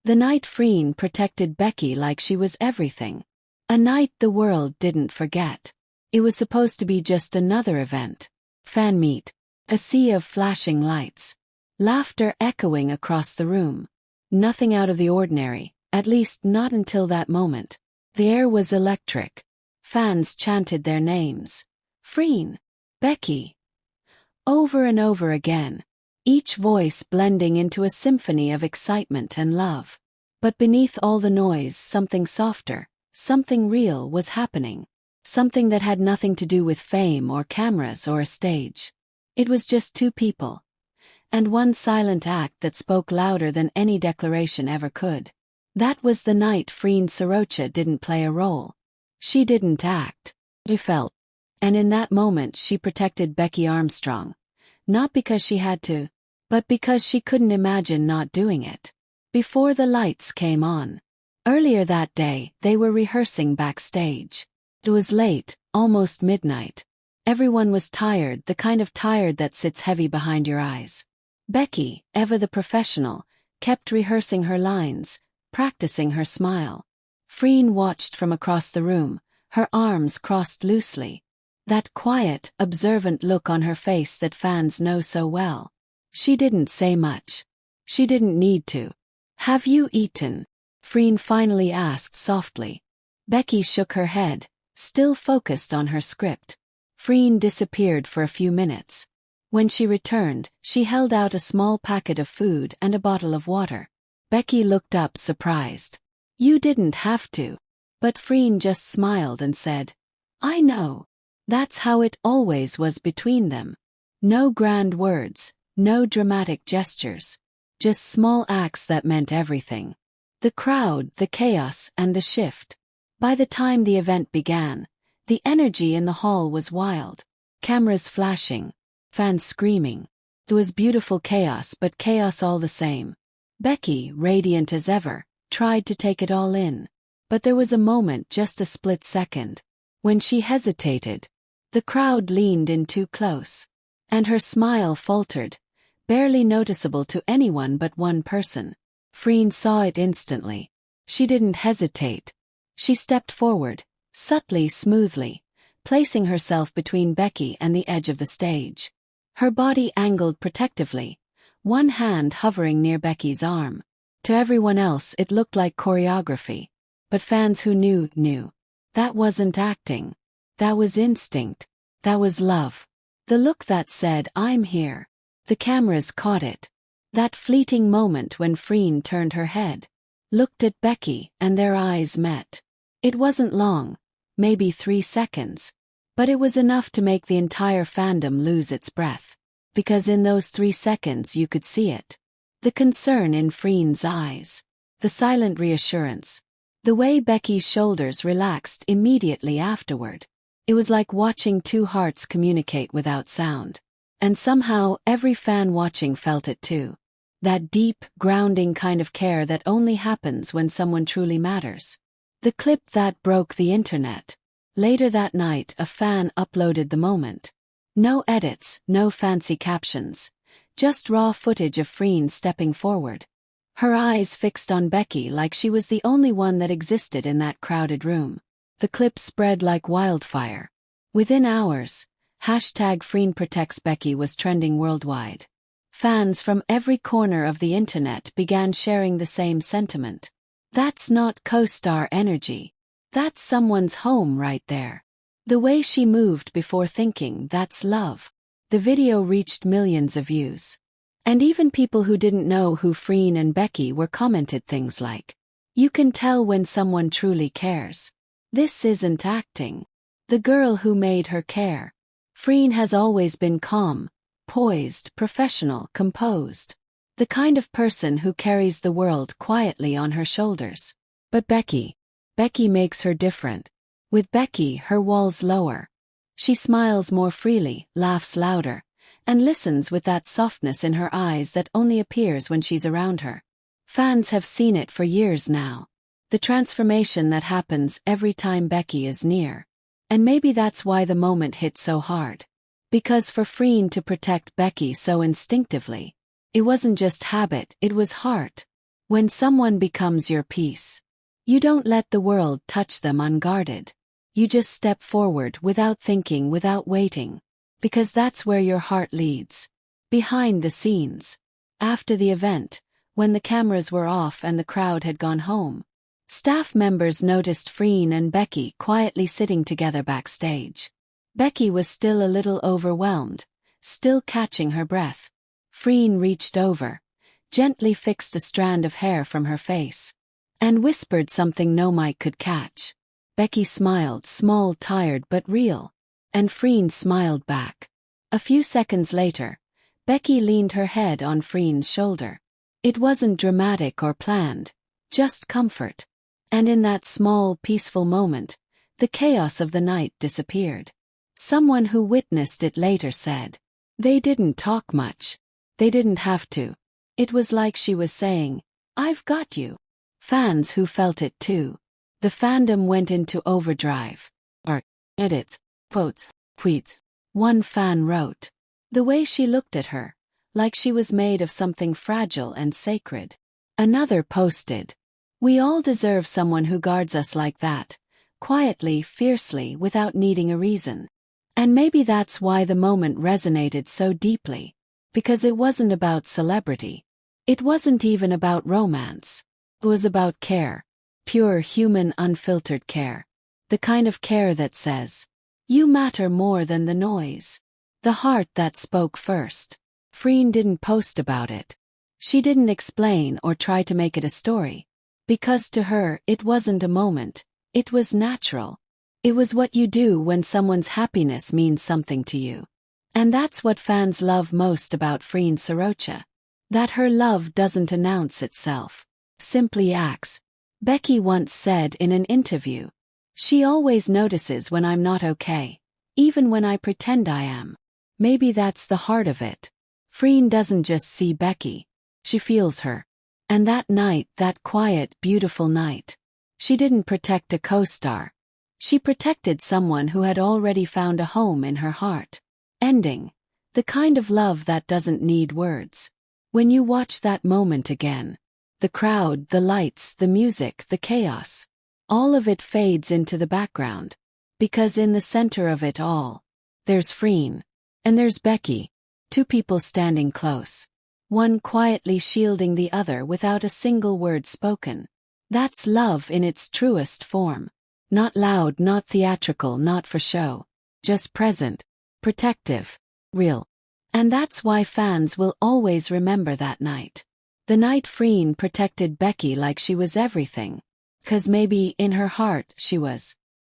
The night Freen protected Becky like she was everything. A night the world didn't forget. It was supposed to be just another event. Fan meet. A sea of flashing lights. Laughter echoing across the room. Nothing out of the ordinary, at least not until that moment. The air was electric. Fans chanted their names. Freen. Becky. Over and over again. Each voice blending into a symphony of excitement and love. But beneath all the noise, something softer, something real was happening. Something that had nothing to do with fame or cameras or a stage. It was just two people. And one silent act that spoke louder than any declaration ever could. That was the night Freen Sorocha didn't play a role. She didn't act. She felt. And in that moment she protected Becky Armstrong. Not because she had to, but because she couldn't imagine not doing it. Before the lights came on. Earlier that day, they were rehearsing backstage. It was late, almost midnight. Everyone was tired, the kind of tired that sits heavy behind your eyes. Becky, ever the professional, kept rehearsing her lines, practicing her smile. Freen watched from across the room, her arms crossed loosely. That quiet, observant look on her face that fans know so well. She didn't say much. She didn't need to. "Have you eaten?" Freen finally asked softly. Becky shook her head, still focused on her script. Freen disappeared for a few minutes. When she returned, she held out a small packet of food and a bottle of water. Becky looked up surprised. "You didn't have to." But Freen just smiled and said, "I know." That's how it always was between them. No grand words, no dramatic gestures. Just small acts that meant everything. The crowd, the chaos, and the shift. By the time the event began, the energy in the hall was wild. Cameras flashing, fans screaming. It was beautiful chaos, but chaos all the same. Becky, radiant as ever, tried to take it all in. But there was a moment, just a split second, when she hesitated. The crowd leaned in too close. And her smile faltered, barely noticeable to anyone but one person. Freen saw it instantly. She didn't hesitate. She stepped forward, subtly, smoothly, placing herself between Becky and the edge of the stage. Her body angled protectively, one hand hovering near Becky's arm. To everyone else it looked like choreography. But fans who knew. That wasn't acting. That was instinct. That was love. The look that said, "I'm here." The cameras caught it. That fleeting moment when Freen turned her head, looked at Becky, and their eyes met. It wasn't long, maybe 3 seconds. But it was enough to make the entire fandom lose its breath. Because in those 3 seconds you could see it. The concern in Freen's eyes. The silent reassurance. The way Becky's shoulders relaxed immediately afterward. It was like watching two hearts communicate without sound. And somehow every fan watching felt it too. That deep, grounding kind of care that only happens when someone truly matters. The clip that broke the internet. Later that night, a fan uploaded the moment. No edits, no fancy captions. Just raw footage of Freen stepping forward. Her eyes fixed on Becky like she was the only one that existed in that crowded room. The clip spread like wildfire. Within hours, #FreenProtectsBecky was trending worldwide. Fans from every corner of the internet began sharing the same sentiment. That's not co-star energy. That's someone's home right there. The way she moved before thinking, that's love. The video reached millions of views. And even people who didn't know who Freen and Becky were commented things like, "You can tell when someone truly cares. This isn't acting." The girl who made her care. Freen has always been calm, poised, professional, composed. The kind of person who carries the world quietly on her shoulders. But Becky makes her different. With Becky, her walls lower. She smiles more freely, laughs louder, and listens with that softness in her eyes that only appears when she's around her. Fans have seen it for years now. The transformation that happens every time Becky is near. And maybe that's why the moment hit so hard. Because for Freen to protect Becky so instinctively, it wasn't just habit, it was heart. When someone becomes your piece, you don't let the world touch them unguarded. You just step forward without thinking, without waiting. Because that's where your heart leads. Behind the scenes. After the event, when the cameras were off and the crowd had gone home, staff members noticed Freen and Becky quietly sitting together backstage. Becky was still a little overwhelmed, still catching her breath. Freen reached over, gently fixed a strand of hair from her face, and whispered something no mic could catch. Becky smiled, small, tired but real, and Freen smiled back. A few seconds later, Becky leaned her head on Freen's shoulder. It wasn't dramatic or planned, just comfort. And in that small, peaceful moment, the chaos of the night disappeared. Someone who witnessed it later said, "They didn't talk much. They didn't have to. It was like she was saying, 'I've got you.'" Fans who felt it too. The fandom went into overdrive. Edits, quotes, tweets. One fan wrote, "The way she looked at her, like she was made of something fragile and sacred." Another posted, "We all deserve someone who guards us like that, quietly, fiercely, without needing a reason." And maybe that's why the moment resonated so deeply. Because it wasn't about celebrity. It wasn't even about romance. It was about care. Pure, human, unfiltered care. The kind of care that says, "You matter more than the noise." The heart that spoke first. Freen didn't post about it. She didn't explain or try to make it a story. Because to her, it wasn't a moment. It was natural. It was what you do when someone's happiness means something to you. And that's what fans love most about Freen Sorocha. That her love doesn't announce itself. Simply acts. Becky once said in an interview, "She always notices when I'm not okay, even when I pretend I am." Maybe that's the heart of it. Freen doesn't just see Becky. She feels her. And that night, that quiet, beautiful night, she didn't protect a co-star. She protected someone who had already found a home in her heart. Ending. The kind of love that doesn't need words. When you watch that moment again, the crowd, the lights, the music, the chaos, all of it fades into the background. Because in the center of it all, there's Freen. And there's Becky. Two people standing close. One quietly shielding the other without a single word spoken. That's love in its truest form. Not loud, not theatrical, not for show. Just present. Protective. Real. And that's why fans will always remember that night. The night Freen protected Becky like she was everything. 'Cause maybe in her heart she was.